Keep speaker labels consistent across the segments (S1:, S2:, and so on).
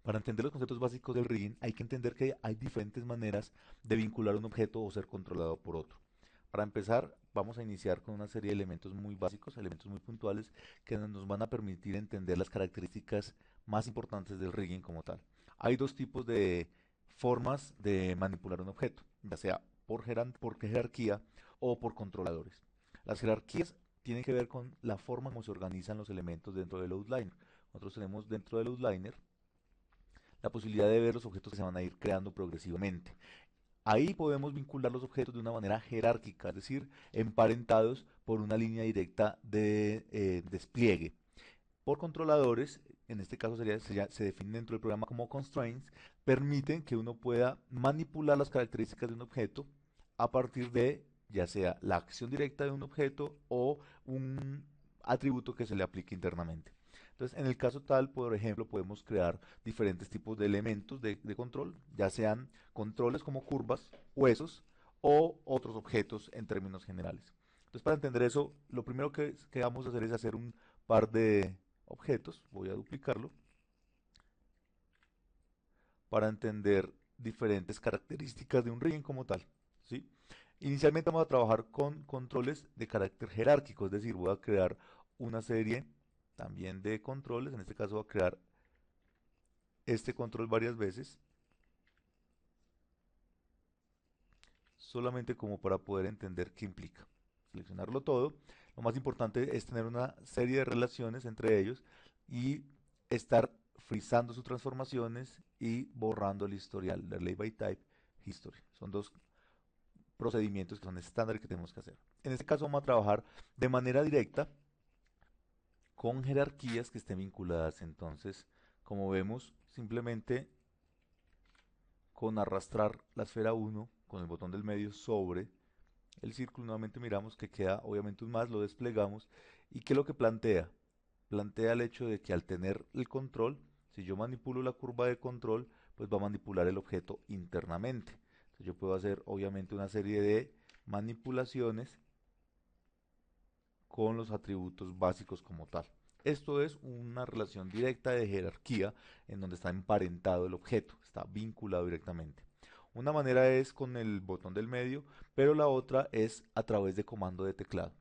S1: Para entender los conceptos básicos del rigging hay que entender que hay diferentes maneras de vincular un objeto o ser controlado por otro. Para empezar, vamos a iniciar con una serie de elementos muy básicos, elementos muy puntuales, que nos van a permitir entender las características más importantes del rigging como tal. Hay dos tipos de formas de manipular un objeto, ya sea por jerarquía o por controladores. Las jerarquías tienen que ver con la forma como se organizan los elementos dentro del outliner. Nosotros tenemos dentro del outliner la posibilidad de ver los objetos que se van a ir creando progresivamente. Ahí podemos vincular los objetos de una manera jerárquica, es decir, emparentados por una línea directa de despliegue. Por controladores, en este caso se define dentro del programa como constraints, permiten que uno pueda manipular las características de un objeto a partir de ya sea la acción directa de un objeto o un atributo que se le aplique internamente. Entonces, en el caso tal, por ejemplo, podemos crear diferentes tipos de elementos de control, ya sean controles como curvas, huesos o otros objetos en términos generales. Entonces, para entender eso, lo primero que vamos a hacer es hacer un par de objetos. Voy a duplicarlo para entender diferentes características de un rigging como tal. ¿Sí? Inicialmente vamos a trabajar con controles de carácter jerárquico, es decir, voy a crear una serie también de controles. En este caso voy a crear este control varias veces, solamente como para poder entender qué implica. Seleccionarlo todo. Lo más importante es tener una serie de relaciones entre ellos y estar frizando sus transformaciones y borrando el historial, delay by type history. Son dos procedimientos que son estándares que tenemos que hacer. En este caso vamos a trabajar de manera directa con jerarquías que estén vinculadas. Entonces, como vemos, simplemente con arrastrar la esfera 1 con el botón del medio sobre el círculo, nuevamente miramos que queda obviamente un más, lo desplegamos y ¿qué es lo que plantea? Plantea el hecho de que al tener el control, si yo manipulo la curva de control, pues va a manipular el objeto internamente. Entonces yo puedo hacer obviamente una serie de manipulaciones con los atributos básicos como tal. Esto es una relación directa de jerarquía en donde está emparentado el objeto, está vinculado directamente. Una manera es con el botón del medio, pero la otra es a través de comando de teclado.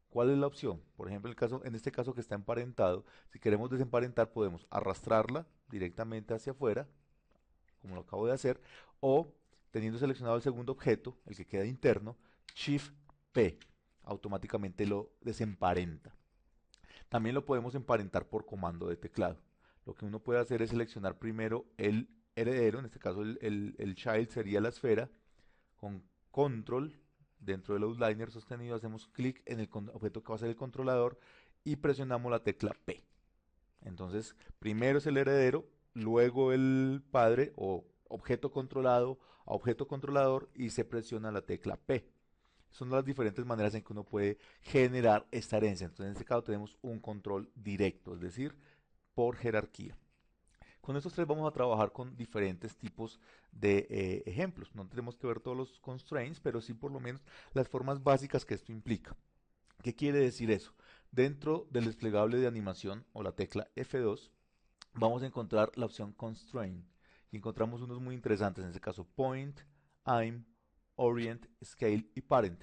S1: ¿Cuál es la opción? Por ejemplo, en este caso que está emparentado, si queremos desemparentar podemos arrastrarla directamente hacia afuera, como lo acabo de hacer, o teniendo seleccionado el segundo objeto, el que queda interno, Shift P, automáticamente lo desemparenta. También lo podemos emparentar por comando de teclado. Lo que uno puede hacer es seleccionar primero el heredero, en este caso el child sería la esfera, con control, dentro del outliner sostenido hacemos clic en el objeto que va a ser el controlador y presionamos la tecla P. Entonces, primero es el heredero, luego el padre o objeto controlado a objeto controlador y se presiona la tecla P. Son las diferentes maneras en que uno puede generar esta herencia. Entonces, en este caso tenemos un control directo, es decir, por jerarquía. Con estos tres vamos a trabajar con diferentes tipos de ejemplos. No tenemos que ver todos los constraints, pero sí por lo menos las formas básicas que esto implica. ¿Qué quiere decir eso? Dentro del desplegable de animación o la tecla F2 vamos a encontrar la opción Constraint y encontramos unos muy interesantes, en este caso Point, Aim, Orient, Scale y Parent.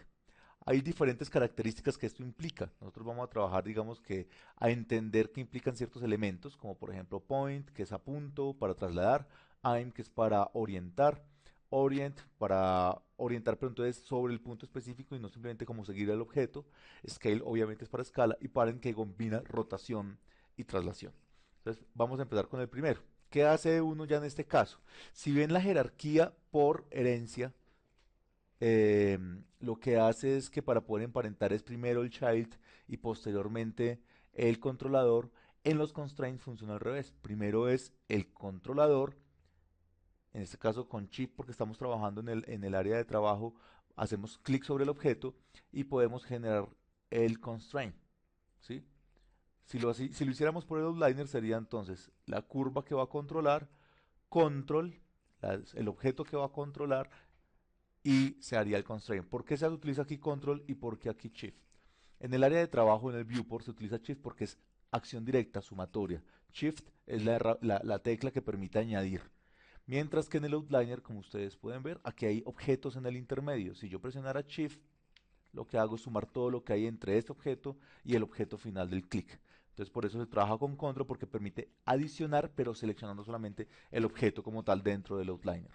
S1: Hay diferentes características que esto implica. Nosotros vamos a trabajar, digamos que, a entender qué implican ciertos elementos, como por ejemplo point, que es a punto, para trasladar, aim, que es para orientar, orient, para orientar, pero entonces sobre el punto específico y no simplemente como seguir el objeto, scale, obviamente es para escala, y parent, que combina rotación y traslación. Entonces, vamos a empezar con el primero. ¿Qué hace uno ya en este caso? Si ven la jerarquía por herencia, eh, lo que hace es que para poder emparentar es primero el child y posteriormente el controlador. En los constraints funciona al revés. Primero es el controlador, en este caso con chip porque estamos trabajando en el área de trabajo, hacemos clic sobre el objeto y podemos generar el constraint. ¿Sí? Si lo hiciéramos por el outliner sería entonces la curva que va a controlar, control, el objeto que va a controlar y se haría el constraint. ¿Por qué se utiliza aquí control y por qué aquí shift? En el área de trabajo, en el viewport, se utiliza shift porque es acción directa, sumatoria. Shift es la tecla que permite añadir. Mientras que en el outliner, como ustedes pueden ver, aquí hay objetos en el intermedio. Si yo presionara Shift, lo que hago es sumar todo lo que hay entre este objeto y el objeto final del clic. Entonces por eso se trabaja con Control porque permite adicionar, pero seleccionando solamente el objeto como tal dentro del outliner.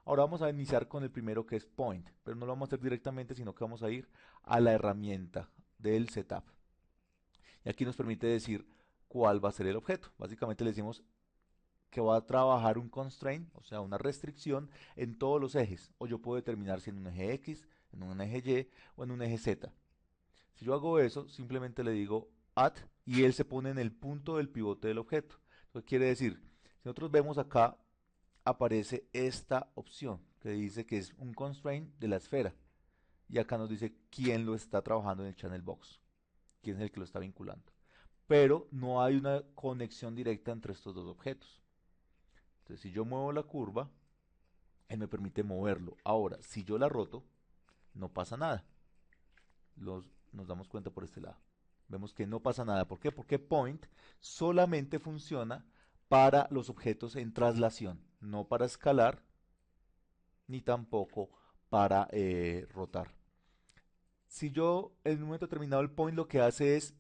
S1: Ahora vamos a iniciar con el primero que es Point, pero no lo vamos a hacer directamente, sino que vamos a ir a la herramienta del setup. Y aquí nos permite decir cuál va a ser el objeto. Básicamente le decimos que va a trabajar un constraint, o sea, una restricción en todos los ejes. O yo puedo determinar si en un eje X, en un eje Y o en un eje Z. Si yo hago eso, simplemente le digo add y él se pone en el punto del pivote del objeto. ¿Qué quiere decir? Si nosotros vemos acá, aparece esta opción que dice que es un constraint de la esfera. Y acá nos dice quién lo está trabajando en el channel box, quién es el que lo está vinculando. Pero no hay una conexión directa entre estos dos objetos. Entonces, si yo muevo la curva, él me permite moverlo. Ahora, si yo la roto, no pasa nada. Nos damos cuenta por este lado. Vemos que no pasa nada. ¿Por qué? Porque point solamente funciona para los objetos en traslación, no para escalar, ni tampoco para rotar. Si yo en un momento determinado el point lo que hace es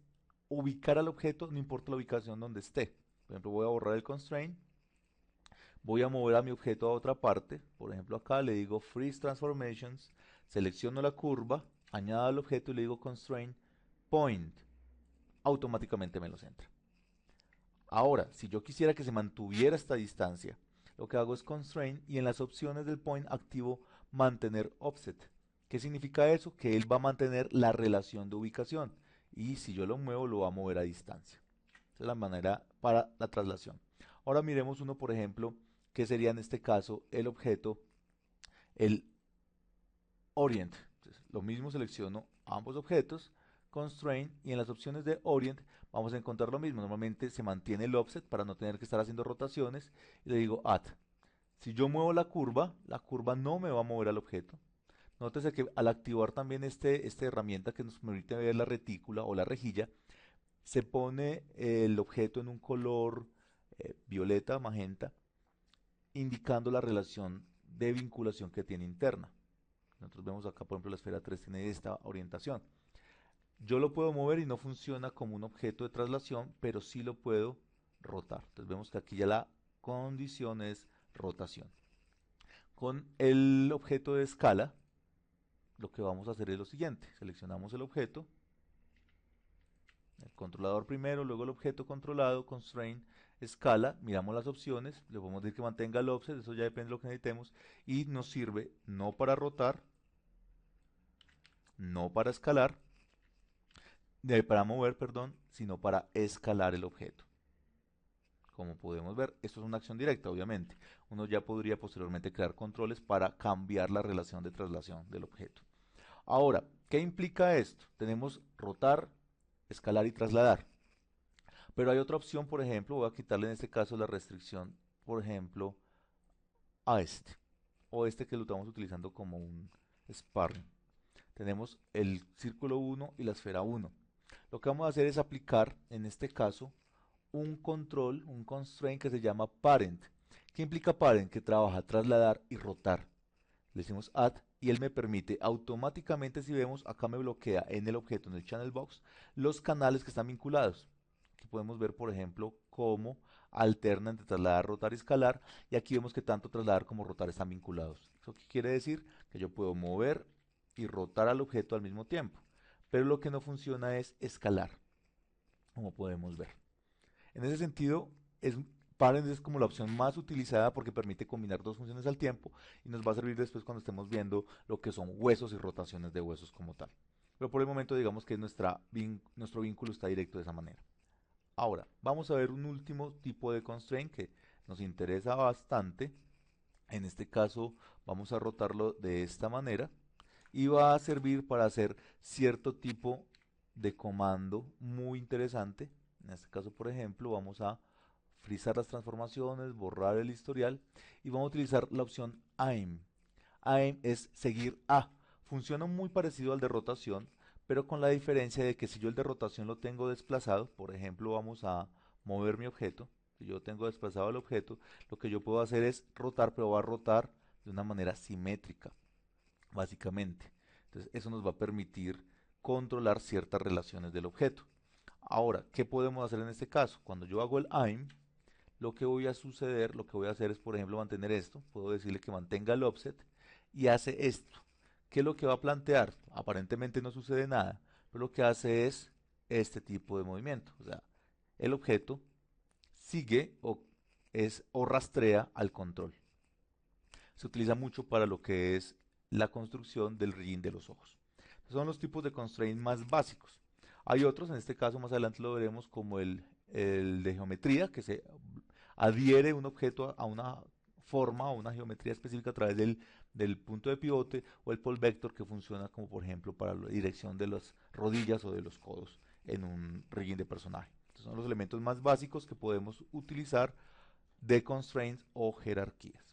S1: ubicar al objeto, no importa la ubicación donde esté. Por ejemplo, voy a borrar el constraint, voy a mover a mi objeto a otra parte. Por ejemplo, acá le digo Freeze Transformations, selecciono la curva, añado al objeto y le digo Constraint Point. Automáticamente me lo centra. Ahora, si yo quisiera que se mantuviera esta distancia, lo que hago es Constraint y en las opciones del Point activo Mantener Offset. ¿Qué significa eso? Que él va a mantener la relación de ubicación. Y si yo lo muevo, lo va a mover a distancia. Esa es la manera para la traslación. Ahora miremos uno, por ejemplo, que sería en este caso el objeto, el Orient. Entonces, lo mismo selecciono ambos objetos, Constraint, y en las opciones de Orient vamos a encontrar lo mismo. Normalmente se mantiene el offset para no tener que estar haciendo rotaciones. Y le digo Add. Si yo muevo la curva no me va a mover al objeto. Nótese que al activar también esta herramienta que nos permite ver la retícula o la rejilla, se pone el objeto en un color violeta, magenta, indicando la relación de vinculación que tiene interna. Nosotros vemos acá, por ejemplo, la esfera 3 tiene esta orientación. Yo lo puedo mover y no funciona como un objeto de traslación, pero sí lo puedo rotar. Entonces vemos que aquí ya la condición es rotación. Con el objeto de escala, lo que vamos a hacer es lo siguiente. Seleccionamos el objeto, el controlador primero, luego el objeto controlado, constraint, escala, miramos las opciones, le podemos decir que mantenga el offset, eso ya depende de lo que necesitemos, y nos sirve no para rotar, no para escalar, para mover, perdón, sino para escalar el objeto. Como podemos ver, esto es una acción directa, obviamente. Uno ya podría posteriormente crear controles para cambiar la relación de traslación del objeto. Ahora, ¿qué implica esto? Tenemos rotar, escalar y trasladar. Pero hay otra opción, por ejemplo, voy a quitarle en este caso la restricción, por ejemplo, a este. O este que lo estamos utilizando como un sparring. Tenemos el círculo 1 y la esfera 1. Lo que vamos a hacer es aplicar, en este caso, un control, un constraint que se llama parent. ¿Qué implica parent? Que trabaja trasladar y rotar. Le decimos add y él me permite automáticamente, si vemos, acá me bloquea en el objeto, en el channel box, los canales que están vinculados. Aquí podemos ver, por ejemplo, cómo alternan entre trasladar, rotar y escalar. Y aquí vemos que tanto trasladar como rotar están vinculados. ¿Eso qué quiere decir? Que yo puedo mover y rotar al objeto al mismo tiempo. Pero lo que no funciona es escalar, como podemos ver. En ese sentido, Parent es como la opción más utilizada porque permite combinar dos funciones al tiempo y nos va a servir después cuando estemos viendo lo que son huesos y rotaciones de huesos como tal. Pero por el momento digamos que nuestro vínculo está directo de esa manera. Ahora, vamos a ver un último tipo de constraint que nos interesa bastante. En este caso vamos a rotarlo de esta manera y va a servir para hacer cierto tipo de comando muy interesante. En este caso, por ejemplo, vamos a frizar las transformaciones, borrar el historial y vamos a utilizar la opción aim. Aim es seguir a. Funciona muy parecido al de rotación, pero con la diferencia de que si yo el de rotación lo tengo desplazado, por ejemplo, vamos a mover mi objeto, si yo tengo desplazado el objeto, lo que yo puedo hacer es rotar, pero va a rotar de una manera simétrica, básicamente. Entonces, eso nos va a permitir controlar ciertas relaciones del objeto. Ahora, ¿qué podemos hacer en este caso? Cuando yo hago el I'm, lo que voy a hacer es, por ejemplo, mantener esto. Puedo decirle que mantenga el offset y hace esto. ¿Qué es lo que va a plantear? Aparentemente no sucede nada, pero lo que hace es este tipo de movimiento. O sea, el objeto sigue o rastrea al control. Se utiliza mucho para lo que es la construcción del rigging de los ojos. Son los tipos de constraint más básicos. Hay otros, en este caso más adelante lo veremos, como el de geometría, que se adhiere un objeto a una forma o una geometría específica a través del punto de pivote, o el pole vector, que funciona como por ejemplo para la dirección de las rodillas o de los codos en un rigging de personaje. Estos son los elementos más básicos que podemos utilizar de constraints o jerarquías.